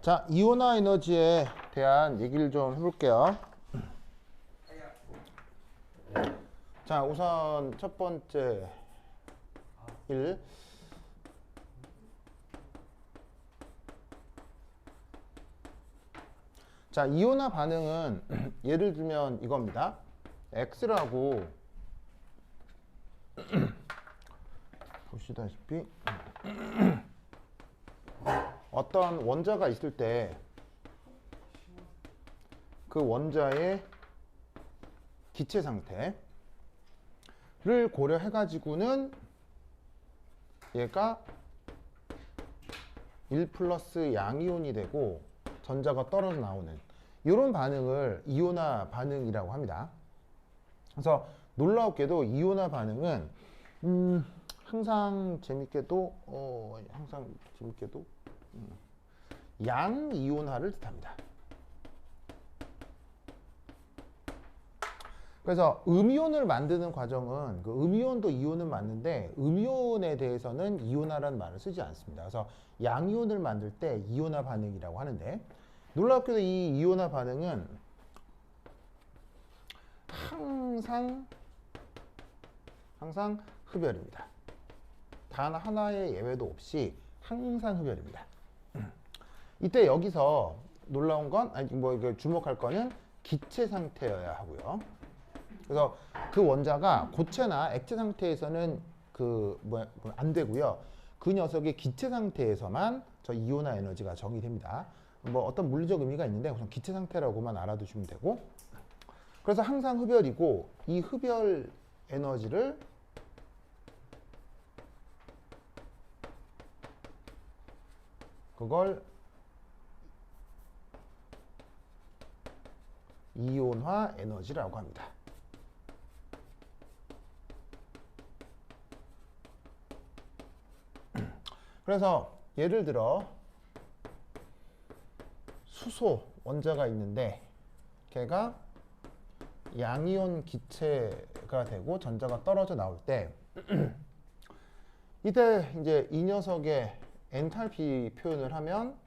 자, 이온화 에너지에 대한 얘기를 좀 해볼게요. 자, 우선 첫 번째 1. 자, 이온화 반응은 예를 들면 이겁니다. X라고 보시다시피 어떤 원자가 있을 때 그 원자의 기체 상태를 고려해 가지고는 얘가 1 플러스 양이온이 되고 전자가 떨어져 나오는 이런 반응을 이온화 반응이라고 합니다. 그래서 놀라웠게도 이온화 반응은 항상 재밌게도 양이온화를 뜻합니다. 그래서 음이온을 만드는 과정은 그 음이온도 이온은 맞는데 음이온에 대해서는 이온화라는 말을 쓰지 않습니다. 그래서 양이온을 만들 때 이온화 반응이라고 하는데 놀랍게도 이 이온화 반응은 항상 흡열입니다. 단 하나의 예외도 없이 항상 흡열입니다. 이때 여기서 놀라운 건 주목할 거는 기체 상태여야 하고요. 그래서 그 원자가 고체나 액체 상태에서는 안 되고요. 그 녀석의 기체 상태에서만 저 이온화 에너지가 정의됩니다. 어떤 물리적 의미가 있는데 우선 기체 상태라고만 알아두시면 되고, 그래서 항상 흡열이고 이 흡열 에너지를 그걸 이온화 에너지라고 합니다. 그래서 예를 들어 수소 원자가 있는데 걔가 양이온 기체가 되고 전자가 떨어져 나올 때 이때 이제 이 녀석의 엔탈피 표현을 하면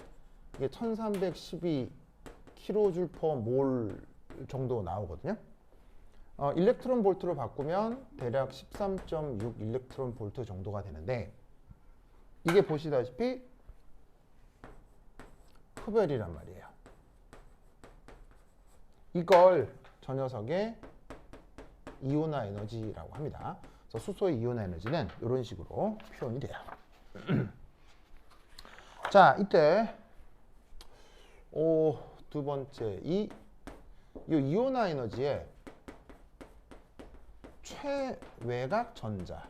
이게 1312 kJ/몰 정도 나오거든요. 일렉트론 볼트로 바꾸면 대략 13.6 일렉트론 볼트 정도가 되는데 이게 보시다시피 흡열이란 말이에요. 이걸 저 녀석의 이온화 에너지라고 합니다. 그래서 수소의 이온화 에너지는 이런 식으로 표현이 돼요. 자, 이때 두 번째 이 이온화 에너지의 최외곽 전자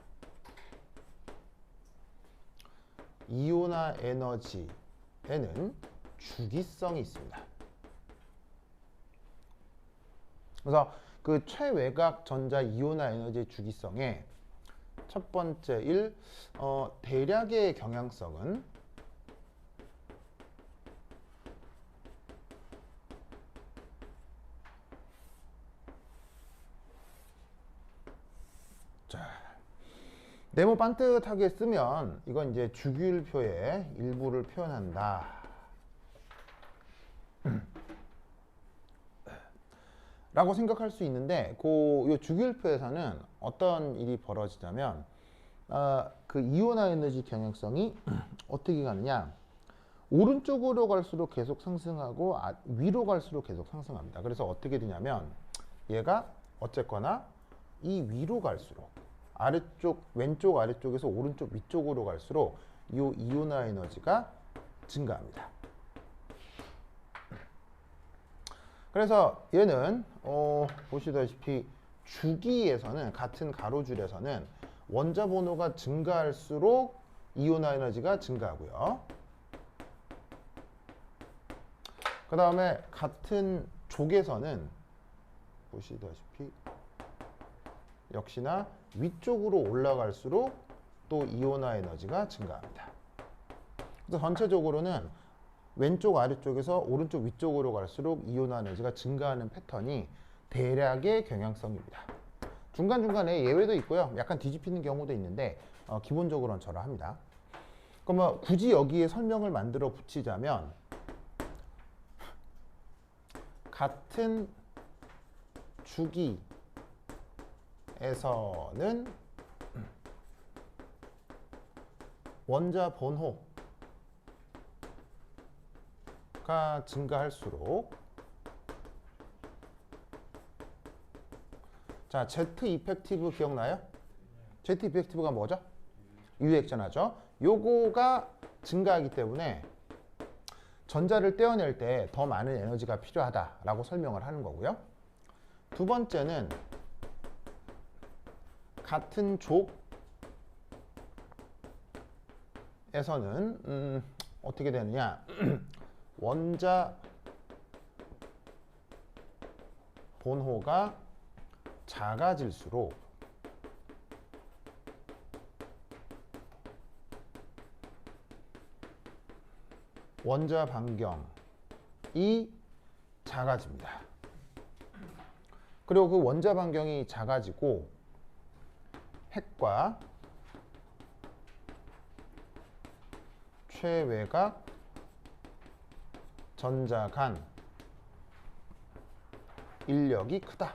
이온화 에너지에는 주기성이 있습니다. 그래서 그 최외곽 전자 이온화 에너지의 주기성의 첫 번째 1, 대략의 경향성은 네모 반듯하게 쓰면 이건 이제 주기율표의 일부를 표현한다 라고 생각할 수 있는데 이 주기율표에서는 어떤 일이 벌어지냐면 그 이온화 에너지 경향성이 어떻게 가느냐, 오른쪽으로 갈수록 계속 상승하고 위로 갈수록 계속 상승합니다. 그래서 어떻게 되냐면 얘가 어쨌거나 이 위로 갈수록 왼쪽 아래쪽에서 오른쪽 위쪽으로 갈수록 이 이온화 에너지가 증가합니다. 그래서 얘는 보시다시피 주기에서는 같은 가로줄에서는 원자 번호가 증가할수록 이온화 에너지가 증가하고요. 그 다음에 같은 족에서는 보시다시피 역시나 위쪽으로 올라갈수록 또 이온화 에너지가 증가합니다. 그래서 전체적으로는 왼쪽 아래쪽에서 오른쪽 위쪽으로 갈수록 이온화 에너지가 증가하는 패턴이 대략의 경향성입니다. 중간중간에 예외도 있고요. 약간 뒤집히는 경우도 있는데 기본적으로는 저러합니다. 그러면 굳이 여기에 설명을 만들어 붙이자면 같은 주기에서는 원자 번호가 증가할수록 자, Z 이펙티브 기억나요? Z 이펙티브가 뭐죠? 유액전하죠. 요거가 증가하기 때문에 전자를 떼어낼 때 더 많은 에너지가 필요하다라고 설명을 하는 거고요. 두 번째는 같은 족에서는 어떻게 되느냐? 원자 본호가 작아질수록 원자 반경이 작아집니다. 그리고 그 원자 반경이 작아지고 핵과 최외곽 전자 간 인력이 크다.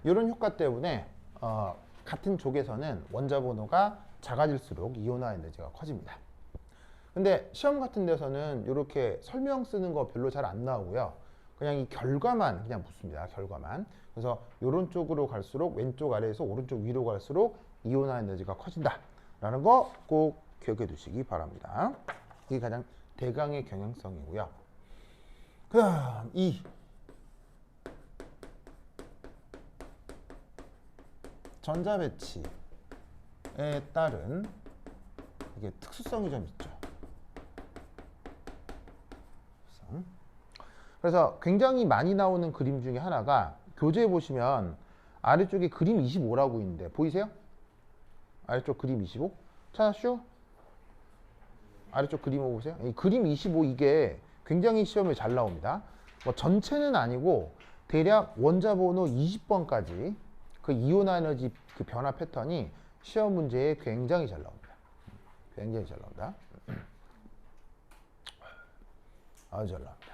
이런 효과 때문에 같은 족에서는 원자 번호가 작아질수록 이온화 에너지가 커집니다. 근데 시험 같은 데서는 이렇게 설명 쓰는 거 별로 잘 안 나오고요. 그냥 이 결과만 그냥 묻습니다. 결과만. 그래서 이런 쪽으로 갈수록 왼쪽 아래에서 오른쪽 위로 갈수록 이온화 에너지가 커진다. 라는 거 꼭 기억해 두시기 바랍니다. 이게 가장 대강의 경향성이고요. 그 다음 이 전자 배치에 따른 이게 특수성이 좀 있죠. 그래서 굉장히 많이 나오는 그림 중에 하나가 교재에 보시면 아래쪽에 그림 25라고 있는데 보이세요? 아래쪽 그림 25? 찾았슈? 아래쪽 그림 보세요. 이 그림 25 이게 굉장히 시험에 잘 나옵니다. 뭐 전체는 아니고 대략 원자 번호 20번까지 그 이온화 에너지 그 변화 패턴이 시험 문제에 굉장히 잘 나옵니다. 굉장히 잘 나온다. 아주 잘 나옵니다.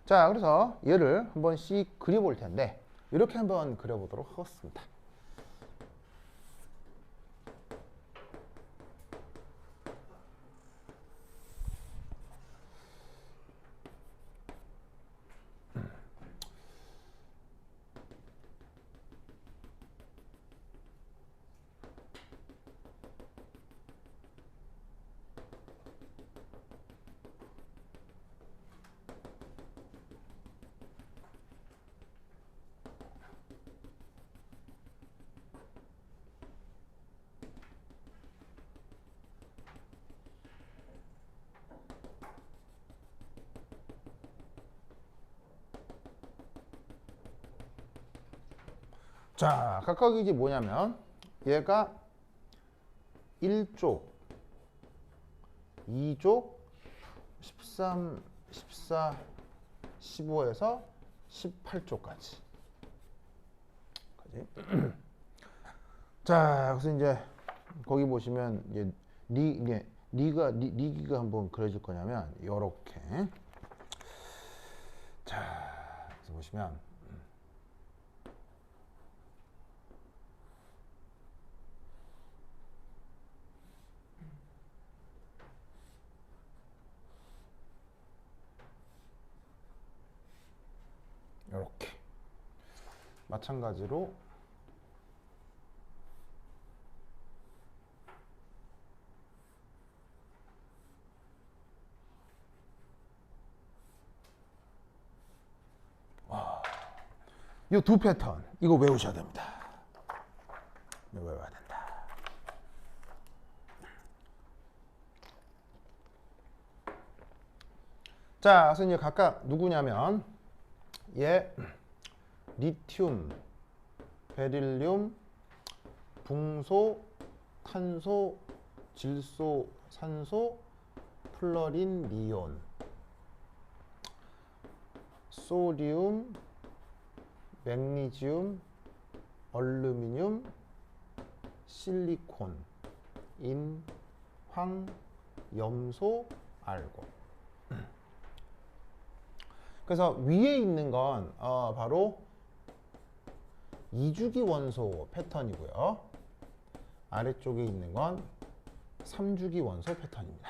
자, 그래서 얘를 한 번씩 그려볼 텐데 이렇게 한번 그려보도록 하겠습니다. 자, 각각 이제 뭐냐면 얘가 1족, 2족, 13, 14, 15에서 18쪽까지. 자, 그래서 이제 거기 보시면 이제 리기가 한번 그려줄 거냐면 요렇게. 자, 그래서 보시면 이렇게 마찬가지로 이 두 패턴 이거 외우셔야 됩니다. 이거 외워야 된다. 자, 그래서 이제 각각 누구냐면 얘 리튬, 베릴륨, 붕소, 탄소, 질소, 산소, 플러린, 리온, 소듐, 맥니지움, 얼루미늄, 실리콘, 인, 황, 염소, 알고. 그래서 위에 있는 건 바로 2주기 원소 패턴이고요. 아래쪽에 있는 건 3주기 원소 패턴입니다.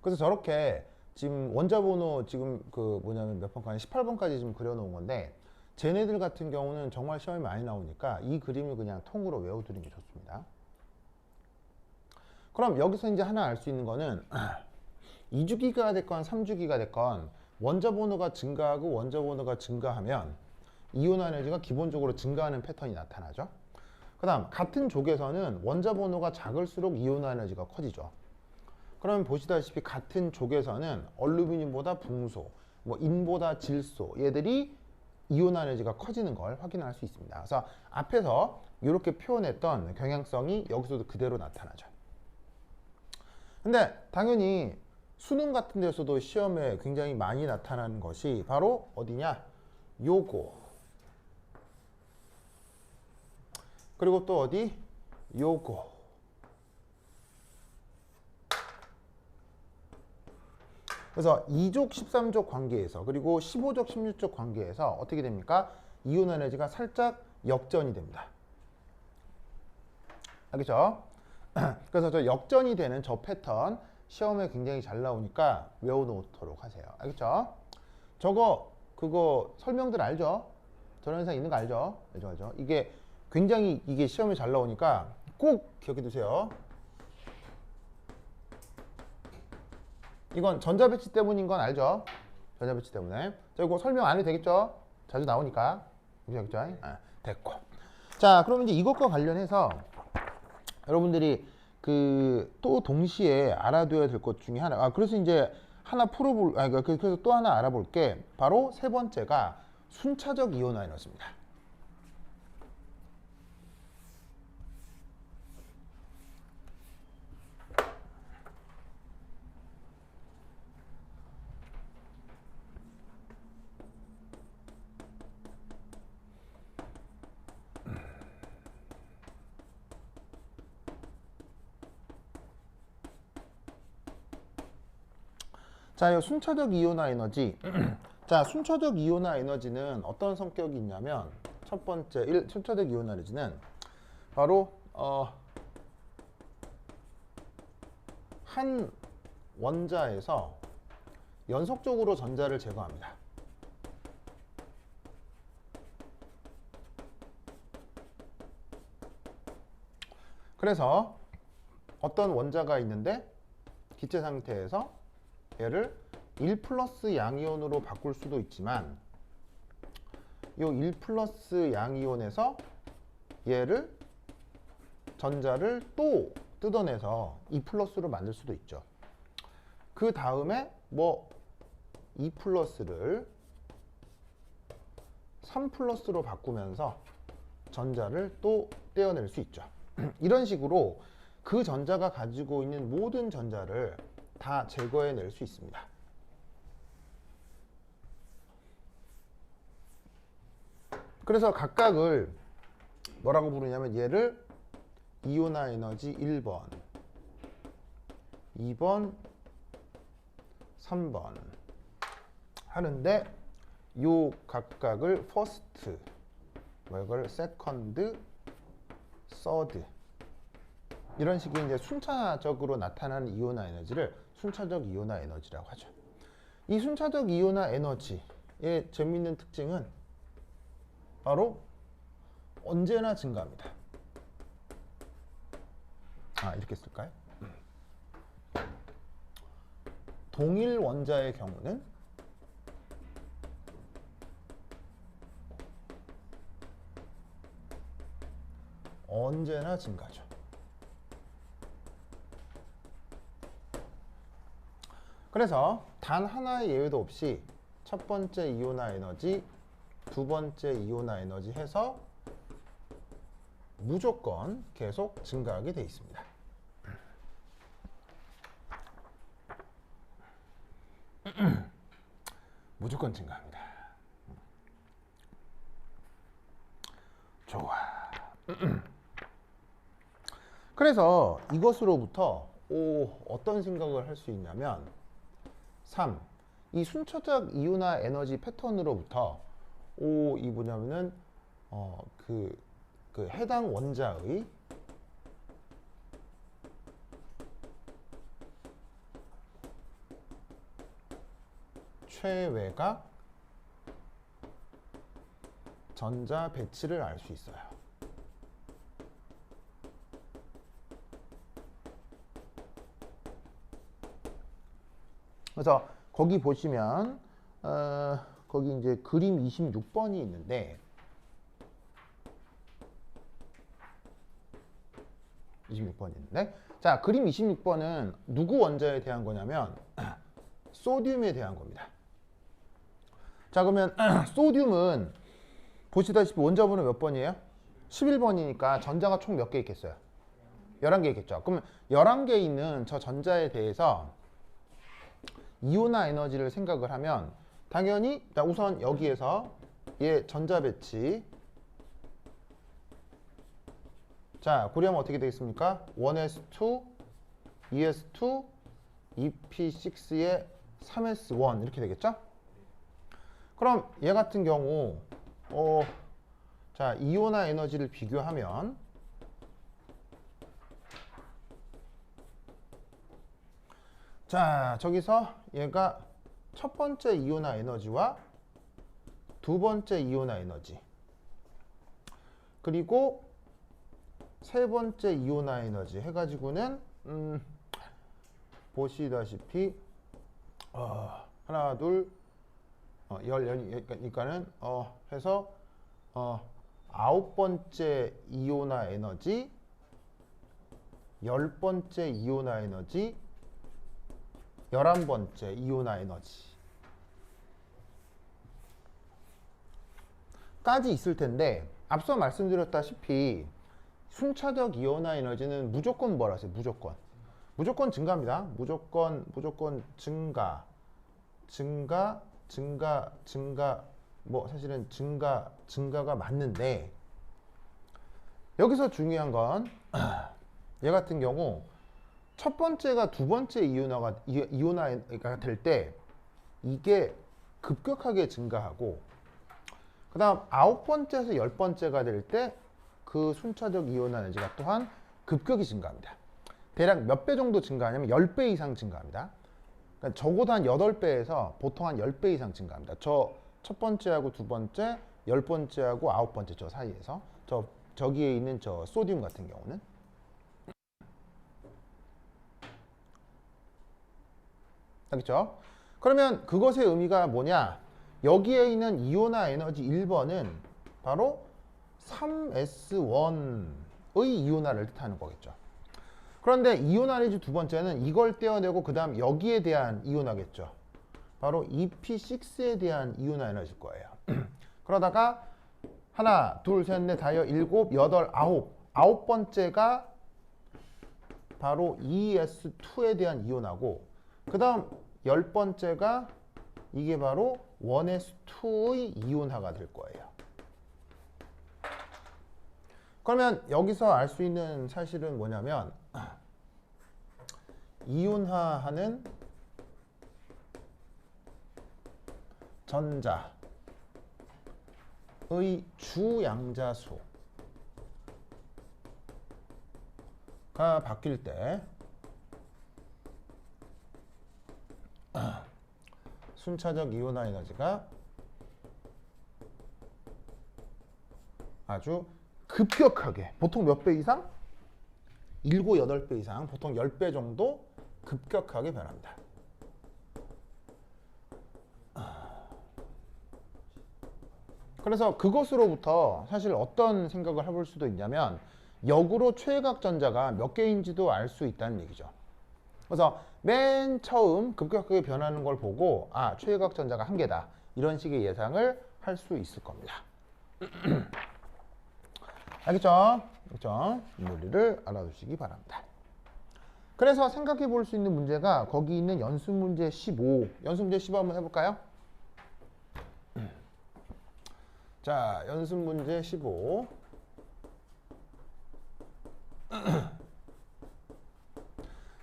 그래서 저렇게 지금 원자번호 지금 그 뭐냐면 몇 번까지 18번까지 지금 그려놓은 건데 쟤네들 같은 경우는 정말 시험이 많이 나오니까 이 그림을 그냥 통으로 외워두는 게 좋습니다. 그럼 여기서 이제 하나 알 수 있는 거는 2주기가 됐건 3주기가 됐건 원자번호가 증가하고 원자번호가 증가하면 이온 에너지가 기본적으로 증가하는 패턴이 나타나죠. 그 다음 같은 족에서는 원자번호가 작을수록 이온 에너지가 커지죠. 그러면 보시다시피 같은 족에서는 얼루미늄보다 붕소, 뭐 인보다 질소 얘들이 이온 에너지가 커지는 걸 확인할 수 있습니다. 그래서 앞에서 이렇게 표현했던 경향성이 여기서도 그대로 나타나죠. 근데 당연히 수능 같은 데서도 시험에 굉장히 많이 나타나는 것이 바로 어디냐? 요거. 그리고 또 어디? 요거. 그래서 2족, 13족 관계에서 그리고 15족, 16족 관계에서 어떻게 됩니까? 이온 에너지가 살짝 역전이 됩니다. 알겠죠? 그래서 저 역전이 되는 저 패턴 시험에 굉장히 잘 나오니까 외워놓도록 하세요. 알겠죠? 저거 그거 설명들 알죠? 저런 현상 있는 거 알죠? 알죠? 이게 굉장히 이게 시험에 잘 나오니까 꼭 기억해 두세요. 이건 전자배치 때문인 건 알죠? 전자배치 때문에. 자, 이거 설명 안 해도 되겠죠? 자주 나오니까. 그죠? 됐고. 자, 그럼 이제 이것과 관련해서 여러분들이 그 또 동시에 알아둬야 될 것 중에 하나. 그래서 이제 하나 그래서 또 하나 알아볼 게 바로 세 번째가 순차적 이온 에너지입니다. 자, 이 순차적 이온화 에너지. 자, 순차적 이온화 에너지는 어떤 성격이 있냐면 첫 번째 순차적 이온화 에너지는 바로 한 원자에서 연속적으로 전자를 제거합니다. 그래서 어떤 원자가 있는데 기체 상태에서 얘를 1 플러스 양이온으로 바꿀 수도 있지만 이 1 플러스 양이온에서 얘를 전자를 또 뜯어내서 2 플러스로 만들 수도 있죠. 그 다음에 뭐 2 플러스를 3 플러스로 바꾸면서 전자를 또 떼어낼 수 있죠. 이런 식으로 그 전자가 가지고 있는 모든 전자를 다 제거해낼 수 있습니다. 그래서 각각을 뭐라고 부르냐면 얘를 이온화 에너지 1번, 2번, 3번 하는데 요 각각을 first, 이걸 second, third 이런 식의 이제 순차적으로 나타나는 이온화 에너지를 순차적 이온화 에너지라고 하죠. 이 순차적 이온화 에너지의 재미있는 특징은 바로 언제나 증가합니다. 이렇게 쓸까요? 동일 원자의 경우는 언제나 증가하죠. 그래서 단 하나의 예외도 없이 첫 번째 이온화 에너지, 두 번째 이온화 에너지 해서 무조건 계속 증가하게 되어 있습니다. 무조건 증가합니다. 좋아. 그래서 이것으로부터 어떤 생각을 할 수 있냐면 3. 이 순차적 이온화 에너지 패턴으로부터 이 뭐냐면은 그 해당 원자의 최외각 전자 배치를 알 수 있어요. 그래서 거기 보시면 거기 이제 그림 26번이 있는데 26번이 있는데 자, 그림 26번은 누구 원자에 대한 거냐면 소듐에 대한 겁니다. 자, 그러면 소듐은 보시다시피 원자번호 몇 번이에요? 11번이니까 전자가 총 몇 개 있겠어요? 11개 있겠죠. 그러면 11개 있는 저 전자에 대해서 이온화 에너지를 생각을 하면 당연히 우선 여기에서 얘 전자 배치 자, 고려하면 어떻게 되겠습니까? 1s2, 2s2, 2p6에 3s1 이렇게 되겠죠? 그럼 얘 같은 경우 자, 이온화 에너지를 비교하면 자, 저기서 얘가 첫 번째 이온화 에너지와 두 번째 이온화 에너지 그리고 세 번째 이온화 에너지 해가지고는 보시다시피 하나 둘 그러니까는 해서 9번째 이온화 에너지 10번째 이온화 에너지 11번째 이온화 에너지 까지 있을 텐데 앞서 말씀드렸다시피 순차적 이온화 에너지는 무조건 뭐라세요? 무조건 증가합니다. 무조건 증가 뭐 사실은 증가가 맞는데 여기서 중요한 건 얘 같은 경우 첫 번째가 두 번째 이온화가 될 때 이게 급격하게 증가하고 그 다음 9번째에서 10번째가 될 때 그 순차적 이온화 에너지가 또한 급격히 증가합니다. 대략 몇 배 정도 증가하냐면 10배 이상 증가합니다. 그러니까 적어도 한 8배에서 보통 한 10배 이상 증가합니다. 저 첫 번째하고 두 번째, 10번째하고 9번째 저 사이에서 저기에 있는 저 소듐 같은 경우는 알겠죠? 그러면 그것의 의미가 뭐냐? 여기에 있는 이온화 에너지 1번은 바로 3s1의 이온화를 뜻하는 거겠죠. 그런데 이온화 에너지 두 번째는 이걸 떼어내고 그 다음 여기에 대한 이온화겠죠. 바로 EP6에 대한 이온화 에너지일 거예요. 그러다가 하나, 둘, 셋, 넷, 다섯, 일곱, 여덟, 아홉 번째가 바로 ES2에 대한 이온화고 그 다음 10번째가 이게 바로 1s2의 이온화가 될 거예요. 그러면 여기서 알 수 있는 사실은 뭐냐면 이온화하는 전자의 주양자수가 바뀔 때 순차적 이온화 에너지가 아주 급격하게 보통 몇 배 이상? 7, 8배 이상 보통 10배 정도 급격하게 변합니다. 그래서 그것으로부터 사실 어떤 생각을 해볼 수도 있냐면 역으로 최외각 전자가 몇 개인지도 알 수 있다는 얘기죠. 그래서 맨 처음 급격하게 변하는 걸 보고 최외각 전자가 한 개다 이런 식의 예상을 할 수 있을 겁니다. 알겠죠? 그렇죠? 이 논리를 알아두시기 바랍니다. 그래서 생각해 볼 수 있는 문제가 거기 있는 연습 문제 15 연습 문제 15 한번 해볼까요? 자, 연습 문제 15.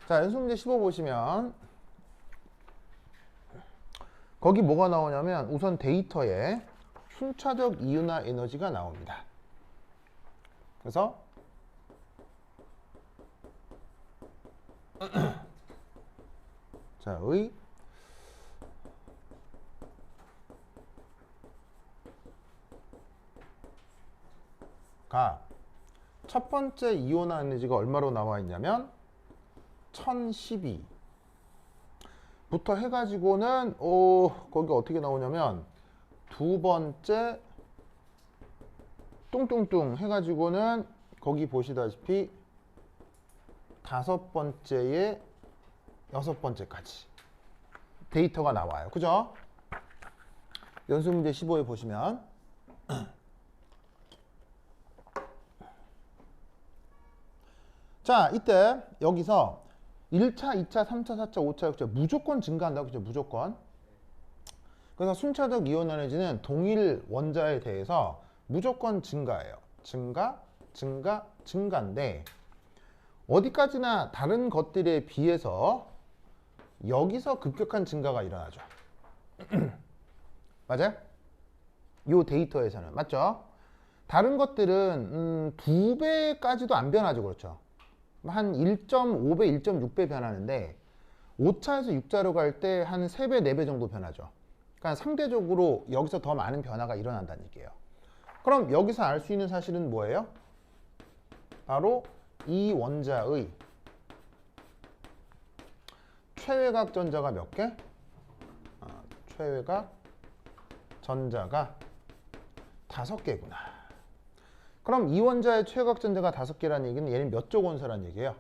자, 연습 문제 15 보시면 거기 뭐가 나오냐면 우선 데이터에 순차적 이윤화 에너지가 나옵니다. 그래서 자, 첫 번째 이온화 에너지가 얼마로 나와 있냐면 1012 부터 해가지고는 거기 어떻게 나오냐면 두 번째 뚱뚱뚱 해가지고는 거기 보시다시피 다섯 번째에 여섯 번째까지 데이터가 나와요. 그죠? 연습 문제 15에 보시면 자, 이때 여기서 1차, 2차, 3차, 4차, 5차, 6차 무조건 증가한다고 그죠? 무조건. 그래서 순차적 이온 에너지는 동일 원자에 대해서 무조건 증가해요. 증가인데 어디까지나 다른 것들에 비해서 여기서 급격한 증가가 일어나죠. 맞아요? 이 데이터에서는. 맞죠? 다른 것들은 2배까지도 안 변하죠. 그렇죠? 한 1.5배, 1.6배 변하는데 5차에서 6차로 갈 때 한 3배, 4배 정도 변하죠. 그러니까 상대적으로 여기서 더 많은 변화가 일어난다는 얘기예요. 그럼 여기서 알 수 있는 사실은 뭐예요? 바로 이 원자의 최외곽 전자가 몇 개? 최외곽 전자가 5개구나. 그럼 이 원자의 최외곽 전자가 5개라는 얘기는 얘는 몇 족 원소라는 얘기예요?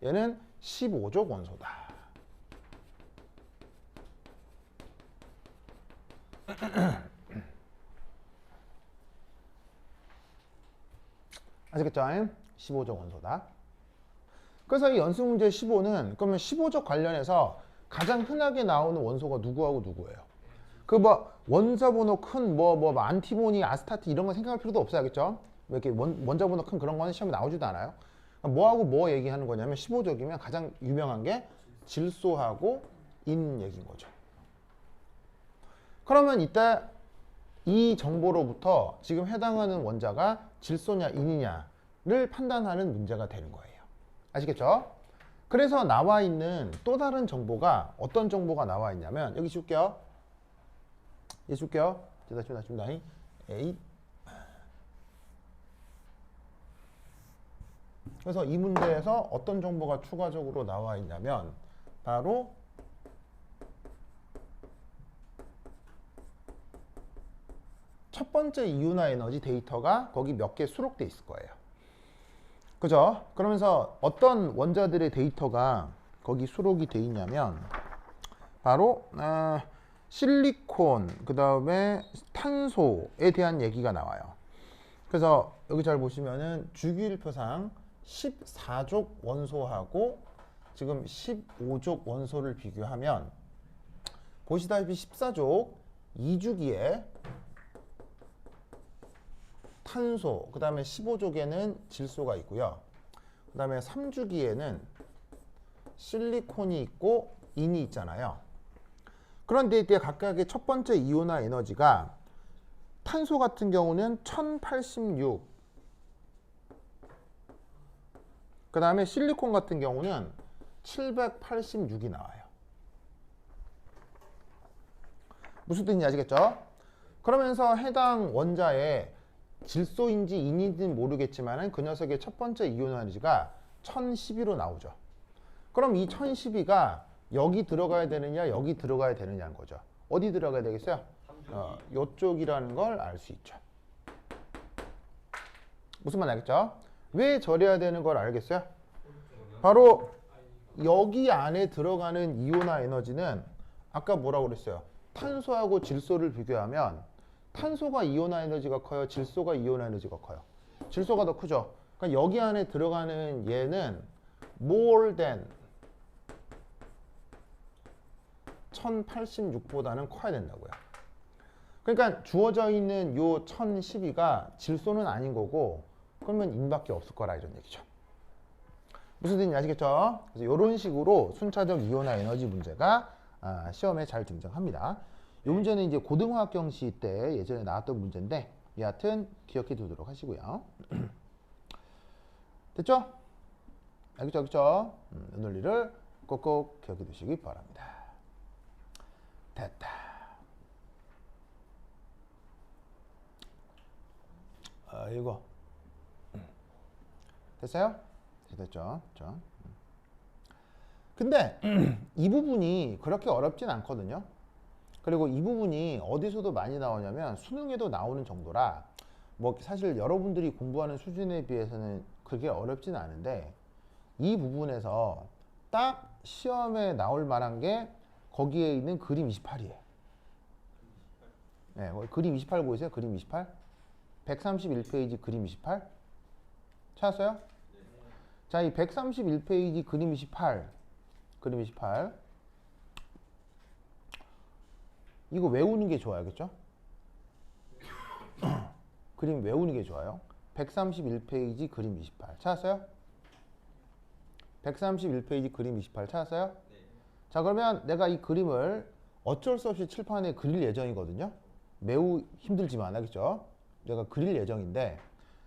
얘는 15족 원소다. 아시겠죠? 15족 원소다. 그래서 이 연습 문제 15는 그러면 15족 관련해서 가장 흔하게 나오는 원소가 누구하고 누구예요? 그 뭐 원자 번호 큰 뭐 안티모니, 아스타트 이런 거 생각할 필요도 없어요. 알겠죠? 왜 이렇게 원자 번호 큰 그런 거는 시험에 나오지도 않아요. 뭐하고 뭐 얘기하는 거냐면 15족이면 가장 유명한 게 질소하고 인 얘기인 거죠. 그러면 이때 이 정보로부터 지금 해당하는 원자가 질소냐 인이냐를 판단하는 문제가 되는 거예요. 아시겠죠? 그래서 나와 있는 또 다른 정보가 어떤 정보가 나와 있냐면 여기 줄게요. 줄게요. 줍니다. A. 그래서 이 문제에서 어떤 정보가 추가적으로 나와 있냐면 바로 첫 번째 이윤화 에너지 데이터가 거기 몇 개 수록돼 있을 거예요. 그죠? 그러면서 어떤 원자들의 데이터가 거기 수록이 돼 있냐면 바로 실리콘, 그 다음에 탄소에 대한 얘기가 나와요. 그래서 여기 잘 보시면은 주기율표상 14족 원소하고 지금 15족 원소를 비교하면 보시다시피 14족 2주기에 탄소, 그 다음에 15족에는 질소가 있고요. 그 다음에 3주기에는 실리콘이 있고 인이 있잖아요. 그런데 이때 각각의 첫 번째 이온화 에너지가 탄소 같은 경우는 1086, 그 다음에 실리콘 같은 경우는 786이 나와요. 무슨 뜻인지 아시겠죠? 그러면서 해당 원자의 질소인지 인인지는 모르겠지만 그 녀석의 첫 번째 이온화 에너지가 1012로 나오죠. 그럼 이 1012가 여기 들어가야 되느냐 여기 들어가야 되느냐는 거죠. 어디 들어가야 되겠어요? 이쪽이라는 걸 알 수 있죠. 무슨 말 알겠죠? 왜 저래야 되는 걸 알겠어요? 바로 여기 안에 들어가는 이온화 에너지는 아까 뭐라고 그랬어요? 탄소하고 질소를 비교하면 탄소가 이온화 에너지가 커요? 질소가 이온화 에너지가 커요? 질소가 더 크죠? 그러니까 여기 안에 들어가는 얘는 more than 1086보다는 커야 된다고요. 그러니까 주어져 있는 요 1012가 질소는 아닌 거고 그러면 인밖에 없을 거라 이런 얘기죠. 무슨 뜻인지 아시겠죠? 그래서 이런 식으로 순차적 이온화 에너지 문제가 시험에 잘 등장합니다. 이 문제는 이제 고등화학 경시 때 예전에 나왔던 문제인데 여하튼 기억해 두도록 하시고요. 됐죠? 알겠죠? 이 논리를 꼭꼭 기억해 두시기 바랍니다. 됐다. 이거 됐어요? 됐죠? 근데 이 부분이 그렇게 어렵진 않거든요. 그리고 이 부분이 어디서도 많이 나오냐면 수능에도 나오는 정도라 뭐 사실 여러분들이 공부하는 수준에 비해서는 그게 어렵진 않은데 이 부분에서 딱 시험에 나올 만한 게 거기에 있는 그림 28이에요. 네, 그림 28 보이세요? 그림 28? 131페이지 그림 28? 찾았어요? 자, 이 131페이지 그림 28 이거 외우는 게 좋아요. 알겠죠? 그림 외우는 게 좋아요. 131페이지 그림 28 찾았어요? 131페이지 그림 28 찾았어요? 네. 자, 그러면 내가 이 그림을 어쩔 수 없이 칠판에 그릴 예정이거든요. 매우 힘들지만 알겠죠? 내가 그릴 예정인데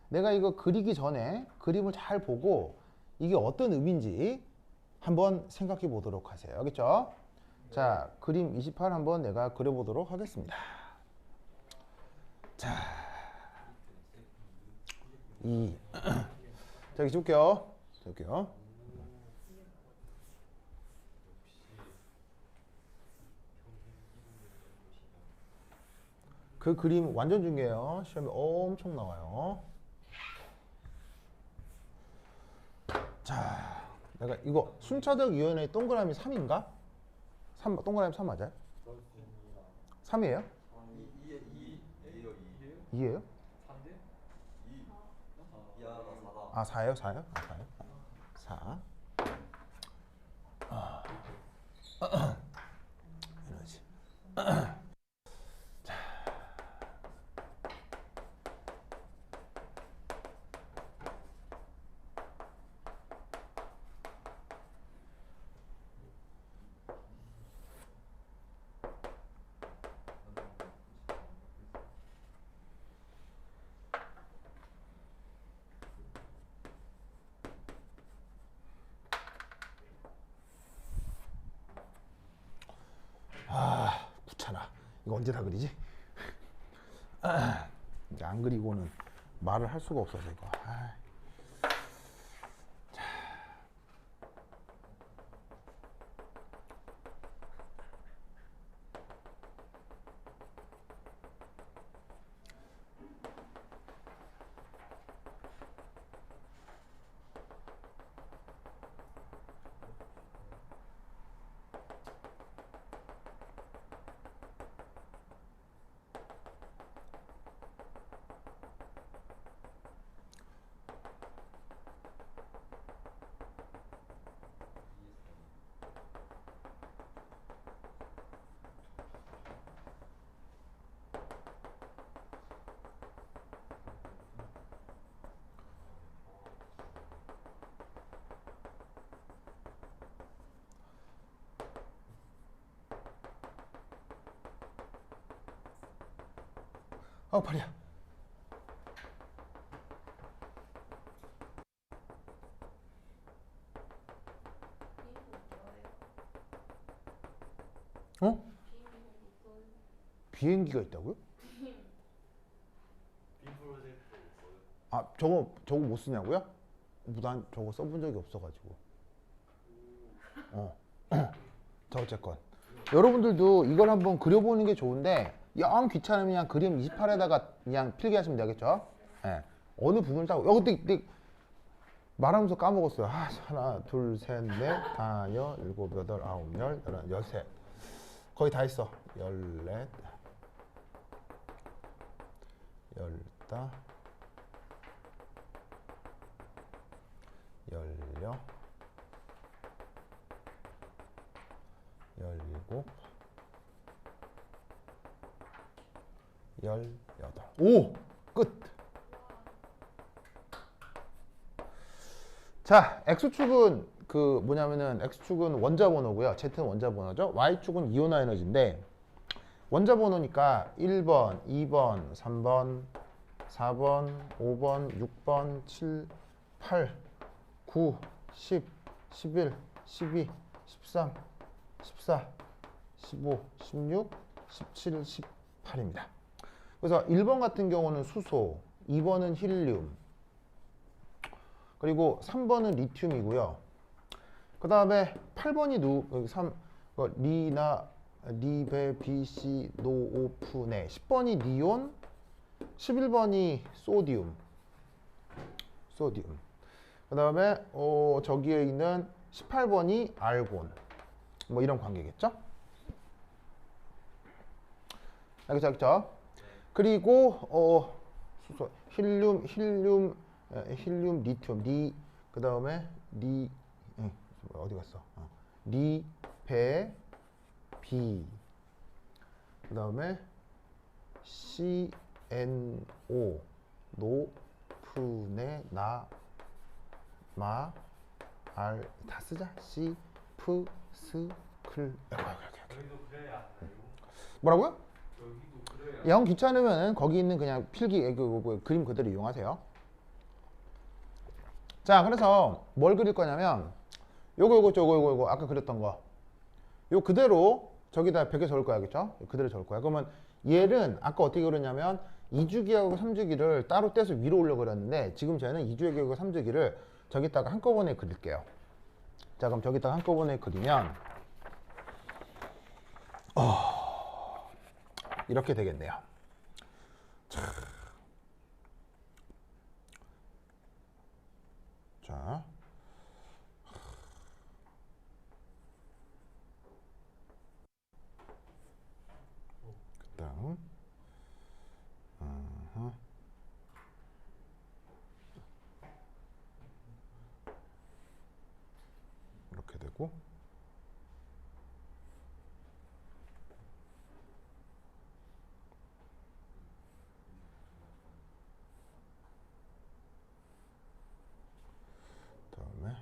내가 이거 그리기 전에 그림을 잘 보고 이게 어떤 의미인지 한번 생각해 보도록 하세요. 알겠죠? 네. 자, 그림 28 한번 내가 그려보도록 하겠습니다. 자, 자, 여기 줄게요. 그 그림 완전 중요해요. 시험에 엄청 나와요. 자, 내가 이거 순차적 이온의 동그라미 3인가? 3, 동그라미 3 맞아요? 3이에요? 2예요? 4예요? 4요? 4. 에너지. 귀찮아. 이거 언제 다 그리지? 이제 안 그리고는 말을 할 수가 없어서 이거. 팔이야. 비행기가 있다고요? 저거 못 쓰냐고요? 난 저거 써본 적이 없어가지고. 자, 어쨌건 여러분들도 이걸 한번 그려보는 게 좋은데 영 귀찮으면 그냥 그림 28에다가 그냥 필기하시면 되겠죠? 네. 어느 부분을 따고 그때 말하면서 까먹었어요. 하나, 둘, 셋, 넷, 다, 일곱, 여덟, 아홉, 열, 열한, 열셋. 거의 다 했어. 열넷, 열다, 열여, 열일곱, 18. 오! 끝! 자, X축은 그 뭐냐면은 X축은 원자 번호고요. Z는 원자 번호죠. Y축은 이온화 에너지인데 원자 번호니까 1번, 2번, 3번, 4번, 5번, 6번, 7, 8, 9, 10, 11, 12, 13, 14, 15, 16, 17, 18입니다. 그래서 1번 같은 경우는 수소, 2번은 힐륨, 그리고 3번은 리튬이고요. 그 다음에 8번이 리나, 리베, 비시, 노오프네. 10번이 니온, 11번이 소디움. 그 다음에 저기에 있는 18번이 알곤. 뭐 이런 관계겠죠? 알겠죠? 그리고 수소, 힐륨, 리튬, 그 다음에 어디 갔어? 비, 그 다음에 CNO, 노프네, 다 쓰자. 시, 프, 스, 클. 여기도 그래야 뭐라고요? 여기도 그래야 영 귀찮으면 거기 있는 그냥 필기 그림 그대로 이용하세요. 자, 그래서 뭘 그릴 거냐면 요거 아까 그렸던 거 요 그대로 저기다 벽에 적을 거야, 그쵸? 그대로 적을 거야. 그러면 얘는 아까 어떻게 그렸냐면 2주기하고 3주기를 따로 떼서 위로 올려 그렸는데 지금 저희는 2주기하고 3주기를 저기다가 한꺼번에 그릴게요. 자, 그럼 저기다가 한꺼번에 그리면 이렇게 되겠네요. 자, 그다음 이렇게 되고 그다음에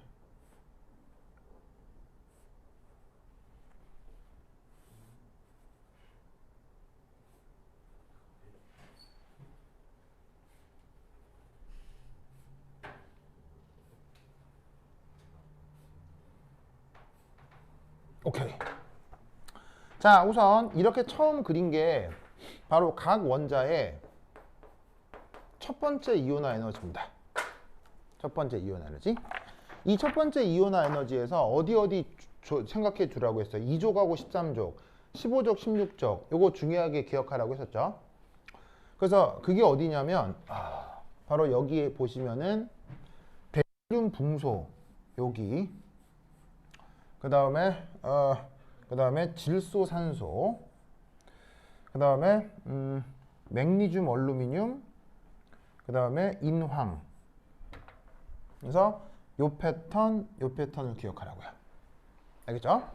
오케이. 자, 우선 이렇게 처음 그린 게 바로 각 원자의 첫 번째 이온화 에너지입니다. 첫 번째 이온화 에너지. 이 첫 번째 이온화 에너지에서 어디 생각해 주라고 했어요. 2족하고 13족, 15족, 16족. 요거 중요하게 기억하라고 했었죠. 그래서 그게 어디냐면 바로 여기에 보시면은 베릴륨 붕소 여기, 그 다음에 질소 산소, 그 다음에 맥리듐 얼루미늄, 그 다음에 인황. 그래서 요 패턴을 기억하라고요. 알겠죠?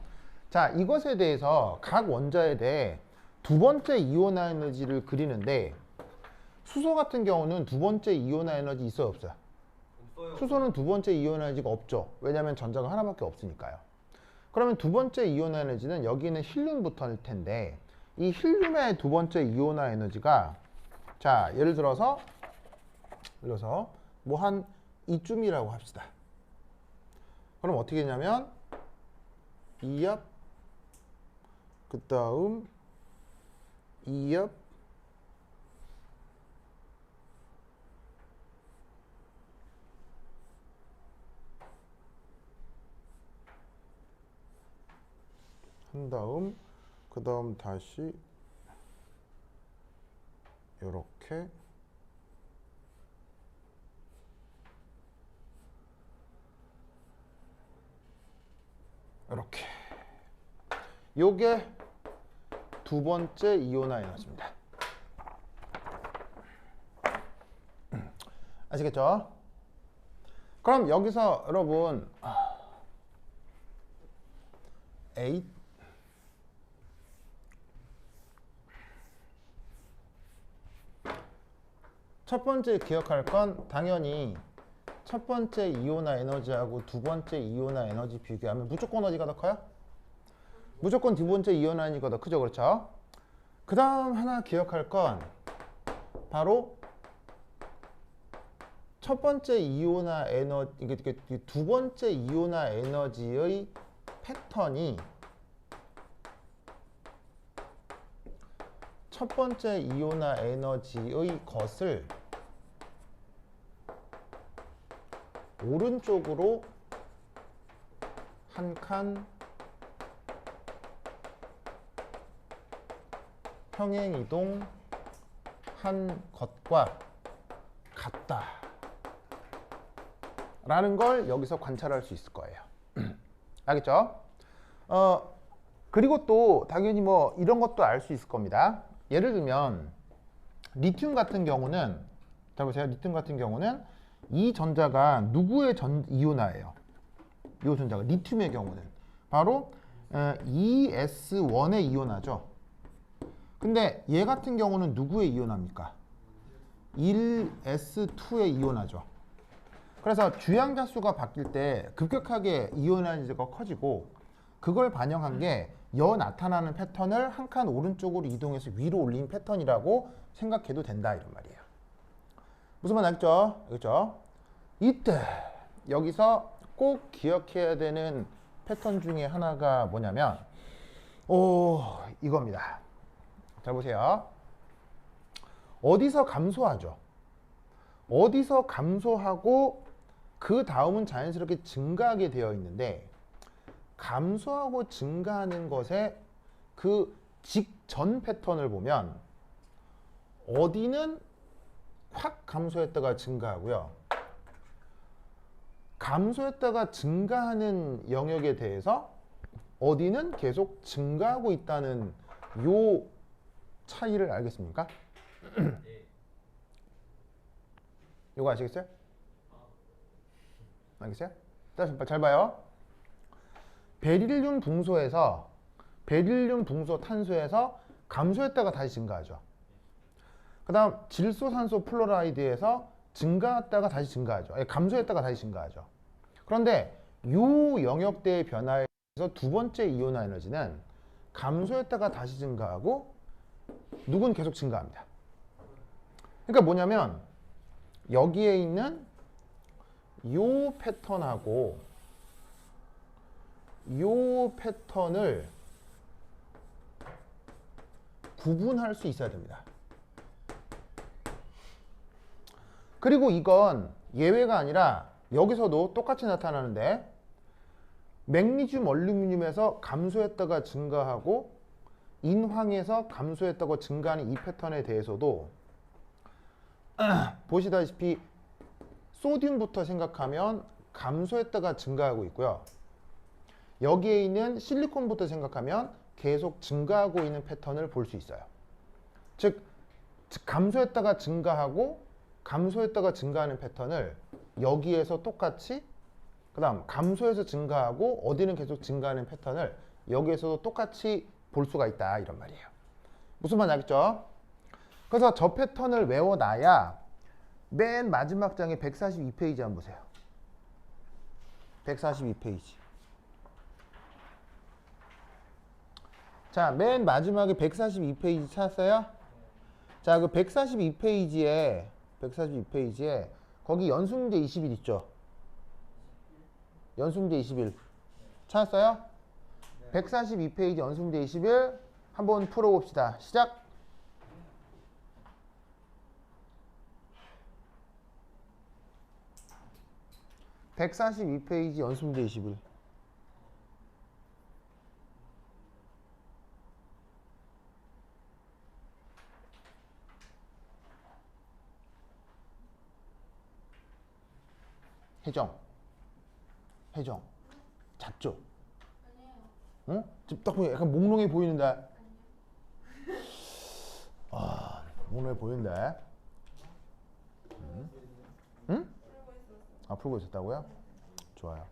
자, 이것에 대해서 각 원자에 대해 두 번째 이온화 에너지를 그리는데 수소 같은 경우는 두 번째 이온화 에너지 있어요, 없어요? 없어요. 수소는 두 번째 이온화 에너지가 없죠. 왜냐하면 전자가 하나밖에 없으니까요. 그러면 두 번째 이온화 에너지는 여기는 힐륨부터일 텐데 이 힐륨의 두 번째 이온화 에너지가 자, 예를 들어서 뭐 한 이쯤이라고 합시다. 그럼 어떻게 했냐면 2엽, 그 다음 2엽, 한 다음 그 다음 다시 요렇게 이렇게 요게 두 번째 이온화 에너지입니다. 아시겠죠? 그럼 여기서 여러분 8 첫 번째 기억할 건 당연히 첫 번째 이온화 에너지하고 두 번째 이온화 에너지 비교하면 무조건 어디가 더 커요? 무조건 두 번째 이온화 에너지가 더 크죠. 그렇죠? 그 다음 하나 기억할 건 바로 첫 번째 이온화 에너지, 이게 두 번째 이온화 에너지의 패턴이 첫 번째 이온화 에너지의 것을 오른쪽으로 한 칸 평행 이동한 것과 같다 라는 걸 여기서 관찰할 수 있을 거예요. 알겠죠? 그리고 또 당연히 뭐 이런 것도 알 수 있을 겁니다. 예를 들면 리튬 같은 경우는, 자 보세요. 리튬 같은 경우는 이 전자가 누구의 이온화예요? 이 전자가 리튬의 경우는 바로 ES1의 이온화죠. 근데 얘 같은 경우는 누구의 이온화입니까? 1S2의 이온화죠. 그래서 주양자 수가 바뀔 때 급격하게 이온화가 커지고, 그걸 반영한 게 여 나타나는 패턴을 한 칸 오른쪽으로 이동해서 위로 올린 패턴이라고 생각해도 된다 이런 말이에요. 무슨 말 알겠죠? 알겠죠? 이때 여기서 꼭 기억해야 되는 패턴 중에 하나가 뭐냐면 이겁니다. 잘 보세요. 어디서 감소하죠? 어디서 감소하고 그 다음은 자연스럽게 증가하게 되어 있는데, 감소하고 증가하는 것의 그 직전 패턴을 보면 어디는 확 감소했다가 증가하고요. 감소했다가 증가하는 영역에 대해서 어디는 계속 증가하고 있다는 요 차이를 알겠습니까? 요거 아시겠어요? 알겠어요? 잘 봐요. 베릴륨 붕소에서 베릴륨 붕소 탄소에서 감소했다가 다시 증가하죠. 그 다음 질소산소 플로라이드에서 증가했다가 다시 증가하죠. 아니, 감소했다가 다시 증가하죠. 그런데 이 영역대의 변화에서 두 번째 이온화 에너지는 감소했다가 다시 증가하고 누군 계속 증가합니다. 그러니까 뭐냐면 여기에 있는 이 패턴하고 이 패턴을 구분할 수 있어야 됩니다. 그리고 이건 예외가 아니라 여기서도 똑같이 나타나는데, 맥리듐 얼루미늄에서 감소했다가 증가하고 인황에서 감소했다고 증가하는 이 패턴에 대해서도 보시다시피 소듐부터 생각하면 감소했다가 증가하고 있고요. 여기에 있는 실리콘부터 생각하면 계속 증가하고 있는 패턴을 볼 수 있어요. 즉 감소했다가 증가하고 감소했다가 증가하는 패턴을 여기에서 똑같이, 그 다음 감소해서 증가하고 어디는 계속 증가하는 패턴을 여기에서도 똑같이 볼 수가 있다 이런 말이에요. 무슨 말인지 알겠죠? 그래서 저 패턴을 외워놔야 맨 마지막 장에 142페이지 한번 보세요. 142페이지. 자, 맨 마지막에 142페이지 찾았어요? 자, 그 142페이지에 거기 연수문제 21 있죠? 연수문제 21 찾았어요? 142페이지 연수문제 21 한번 풀어봅시다. 시작! (142페이지) 연수문제 21. 혜정 잤죠? 응? 지금 딱 보니 약간 몽롱해 보이는데. 몽롱해 보이는데. 응? 아, 풀고 있었다고요? 좋아요.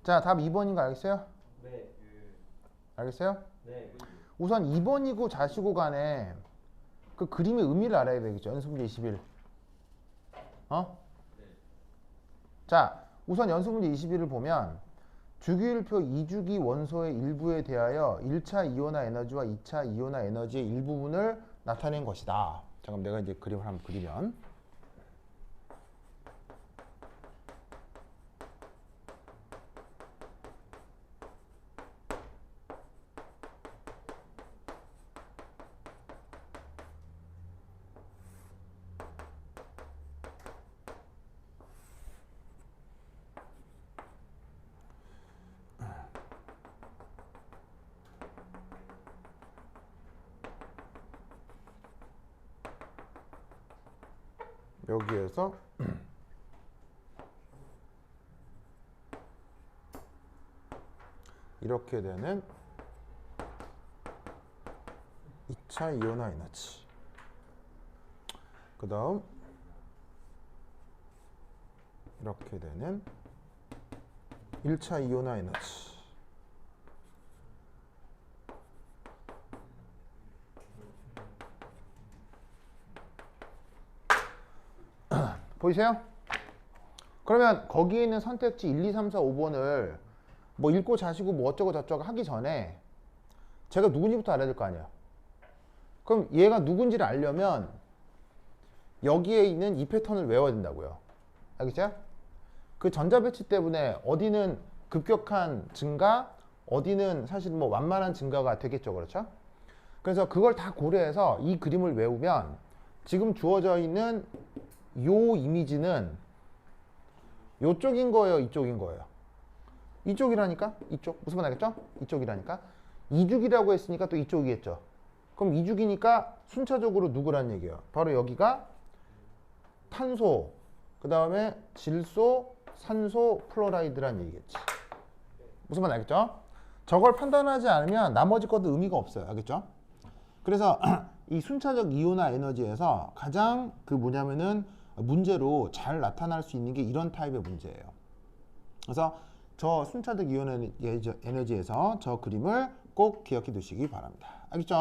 자, 답 2번인 거 알겠어요? 네. 알겠어요? 네. 우선 2번이고 자시고 간에 그 그림의 의미를 알아야 되겠죠. 연습문제 21. 어? 자, 우선 연습문제 21을 보면 주기율표 2주기 원소의 일부에 대하여 1차 이온화 에너지와 2차 이온화 에너지의 일부분을 나타낸 것이다. 자, 그럼 내가 이제 그림을 한번 그리면 여기에서 이렇게 되는 2차 이온화 에너지, 그 다음 이렇게 되는 1차 이온화 에너지, 보이세요? 그러면 거기에 있는 선택지 1, 2, 3, 4, 5번을 뭐 읽고 자시고 뭐 어쩌고 저쩌고 하기 전에 제가 누군지부터 알아야 될 거 아니에요. 그럼 얘가 누군지를 알려면 여기에 있는 이 패턴을 외워야 된다고요. 알겠죠? 그 전자배치 때문에 어디는 급격한 증가, 어디는 사실 뭐 완만한 증가가 되겠죠. 그렇죠? 그래서 그걸 다 고려해서 이 그림을 외우면 지금 주어져 있는 요 이미지는 요쪽인 거예요, 이쪽인 거예요? 이쪽이라니까? 이쪽. 무슨 말 알겠죠? 이쪽이라니까? 2주기라고 했으니까 또 이쪽이겠죠. 그럼 2주기니까 순차적으로 누구란 얘기예요? 바로 여기가 탄소, 그 다음에 질소, 산소, 플로라이드란 얘기겠지. 무슨 말 알겠죠? 저걸 판단하지 않으면 나머지 것도 의미가 없어요. 알겠죠? 그래서 이 순차적 이온화 에너지에서 가장 그 뭐냐면은 문제로 잘 나타날 수 있는 게 이런 타입의 문제예요. 그래서 저 순차적 이온화 에너지에서 저 그림을 꼭 기억해 두시기 바랍니다. 알겠죠?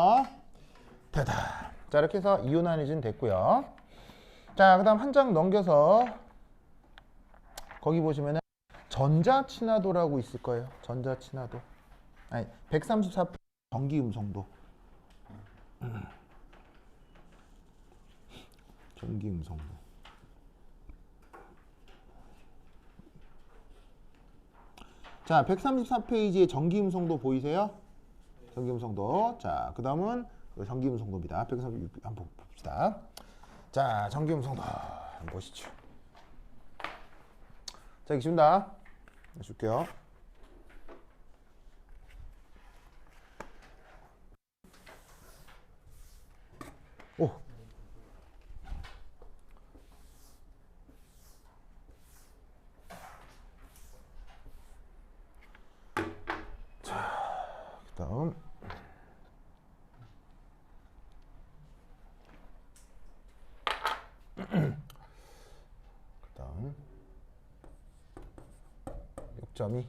됐다. 자, 이렇게 해서 이온화 에너지는 됐고요. 자, 그 다음 한 장 넘겨서 거기 보시면은 전자친화도라고 있을 거예요. 전자친화도. 아니, 134페이지 전기음성도. 전기음성도. 자, 134페이지에 전기음성도 보이세요? 전기음성도. 자, 그 다음은 전기음성도입니다. 136 한번 봅시다. 자, 전기음성도 한번 보시죠. 자, 여기 준다. 줄게요. 오. 자, 그 다음. 그 다음. 6.2.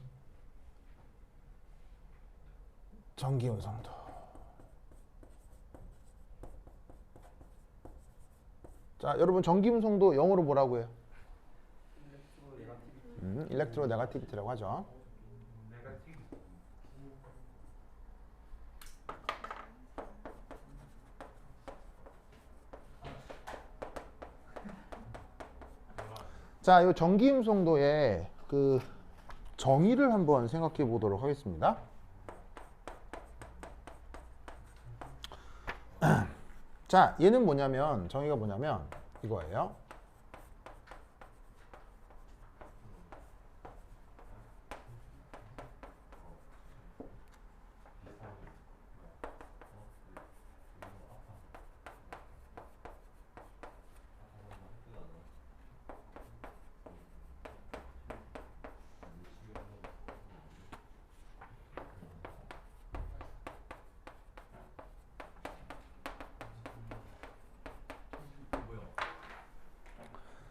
전기음성도. 자, 여러분 전기음성도 영어로 뭐라고 해요? 일렉트로 네가티비티라고 하죠. 자, 이 전기음성도의 그 정의를 한번 생각해 보도록 하겠습니다. 자, 얘는 뭐냐면 정의가 뭐냐면 이거예요.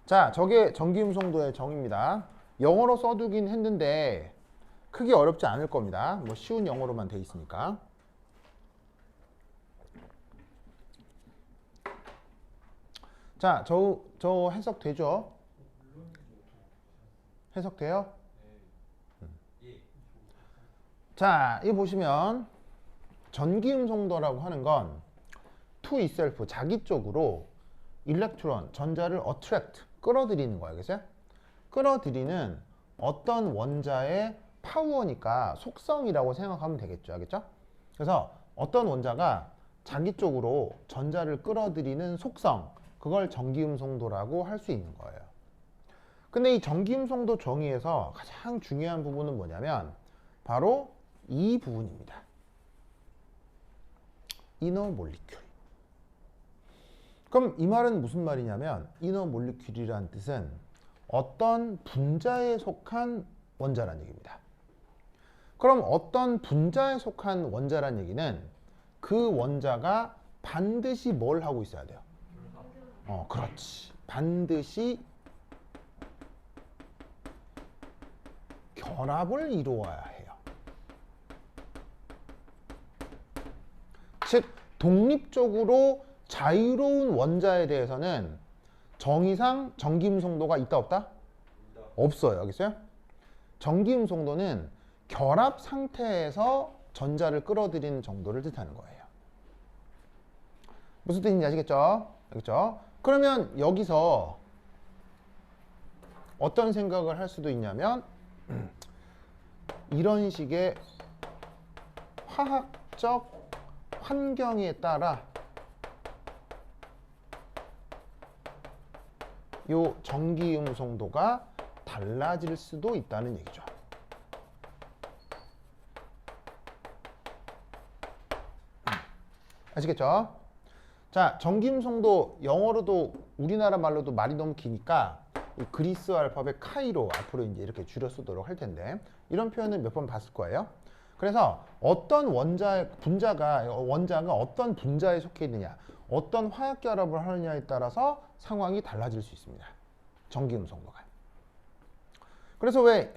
자, 저게 전기음성도의 정의입니다. 영어로 써두긴 했는데 크게 어렵지 않을 겁니다. 뭐 쉬운 영어로만 돼 있으니까. 자, 저 해석되죠? 해석돼요? 예. 자, 이 보시면 전기음성도라고 하는 건 to itself, 자기 쪽으로 일렉트론, 전자를 attract, 끌어들이는 거예요. 그죠? 끌어들이는 어떤 원자의 파워니까 속성이라고 생각하면 되겠죠. 알겠죠? 그래서 어떤 원자가 자기 쪽으로 전자를 끌어들이는 속성, 그걸 전기음성도라고 할 수 있는 거예요. 근데 이 전기음성도 정의에서 가장 중요한 부분은 뭐냐면 바로 이 부분입니다. 이너 몰리큘. 그럼 이 말은 무슨 말이냐면 이너 몰리큘이라는 뜻은 어떤 분자에 속한 원자란 얘기입니다. 그럼 어떤 분자에 속한 원자란 얘기는 그 원자가 반드시 뭘 하고 있어야 돼요? 그렇지. 반드시 결합을 이루어야 해요. 즉 독립적으로 자유로운 원자에 대해서는 정의상 전기음성도가 있다 없다? 없어요. 알겠어요? 전기음성도는 결합 상태에서 전자를 끌어들이는 정도를 뜻하는 거예요. 무슨 뜻인지 아시겠죠? 알겠죠? 그러면 여기서 어떤 생각을 할 수도 있냐면 이런 식의 화학적 환경에 따라 요 전기음성도가 달라질 수도 있다는 얘기죠. 아시겠죠? 자, 전기음성도 영어로도 우리나라 말로도 말이 너무 기니까 이 그리스 알파벳 카이로 앞으로 이제 이렇게 줄여 쓰도록 할 텐데 이런 표현을 몇 번 봤을 거예요. 그래서 어떤 원자가 어떤 분자에 속해 있느냐, 어떤 화학 결합을 하느냐에 따라서 상황이 달라질 수 있습니다. 전기음성도가. 그래서 왜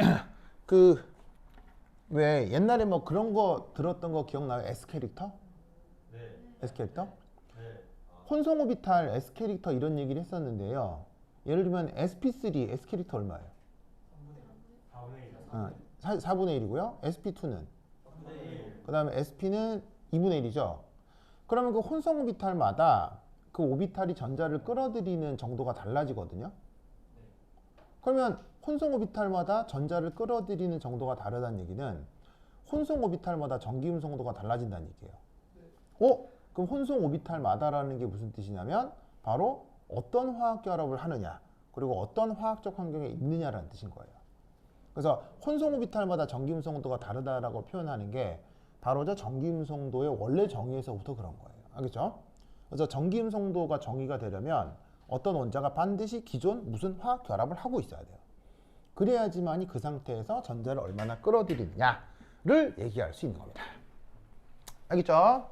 옛날에 뭐 그런 거 들었던 거 기억나요? S캐릭터? 네. S캐릭터? 네. 혼성 오비탈 S캐릭터 이런 얘기를 했었는데요. 예를 들면 sp3 S캐릭터 얼마예요? 4분의 1이고요. sp2는? 그 다음에 sp는 2분의 1이죠. 그러면 그 혼성 오비탈마다 그 오비탈이 전자를 끌어들이는 정도가 달라지거든요. 그러면 혼성 오비탈마다 전자를 끌어들이는 정도가 다르다는 얘기는 혼성 오비탈마다 전기음성도가 달라진다는 얘기예요. 그럼 혼성 오비탈마다라는 게 무슨 뜻이냐면 바로 어떤 화학 결합을 하느냐 그리고 어떤 화학적 환경에 있느냐라는 뜻인 거예요. 그래서 혼성 오비탈마다 전기음성도가 다르다라고 표현하는 게 바로 저 전기음성도의 원래 정의에서부터 그런 거예요. 알겠죠? 그래서 전기음성도가 정의가 되려면 어떤 원자가 반드시 기존 무슨 화학 결합을 하고 있어야 돼요. 그래야지만이 그 상태에서 전자를 얼마나 끌어들이느냐를 얘기할 수 있는 겁니다. 알겠죠?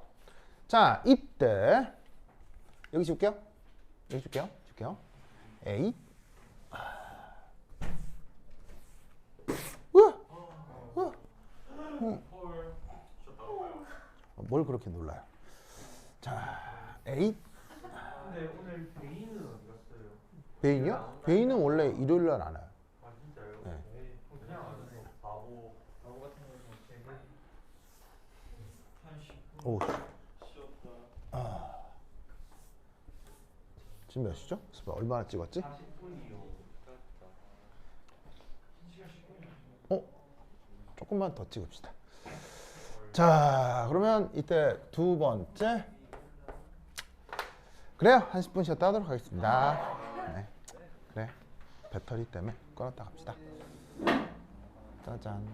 자, 이때 여기 줄게요. 여기 줄게요. A. 뭘 그렇게 놀라요? 자, A. 근데 오늘 베인은 어디 갔어요? 베인이요? 베인은 원래 일요일 날 안 와요. 아 진짜요? 네. 그냥 안 와서 바보 같은 거는 되게 한 10분 오, 쉬었다. 지금 몇 시죠? 얼마나 찍었지? 40분이요. 조금만 더 찍읍시다. 자, 그러면 이때 두 번째. 그래요. 한 10분 쉬었다 하도록 하겠습니다. 네. 그래. 배터리 때문에 꺼놨다 갑시다. 짜잔.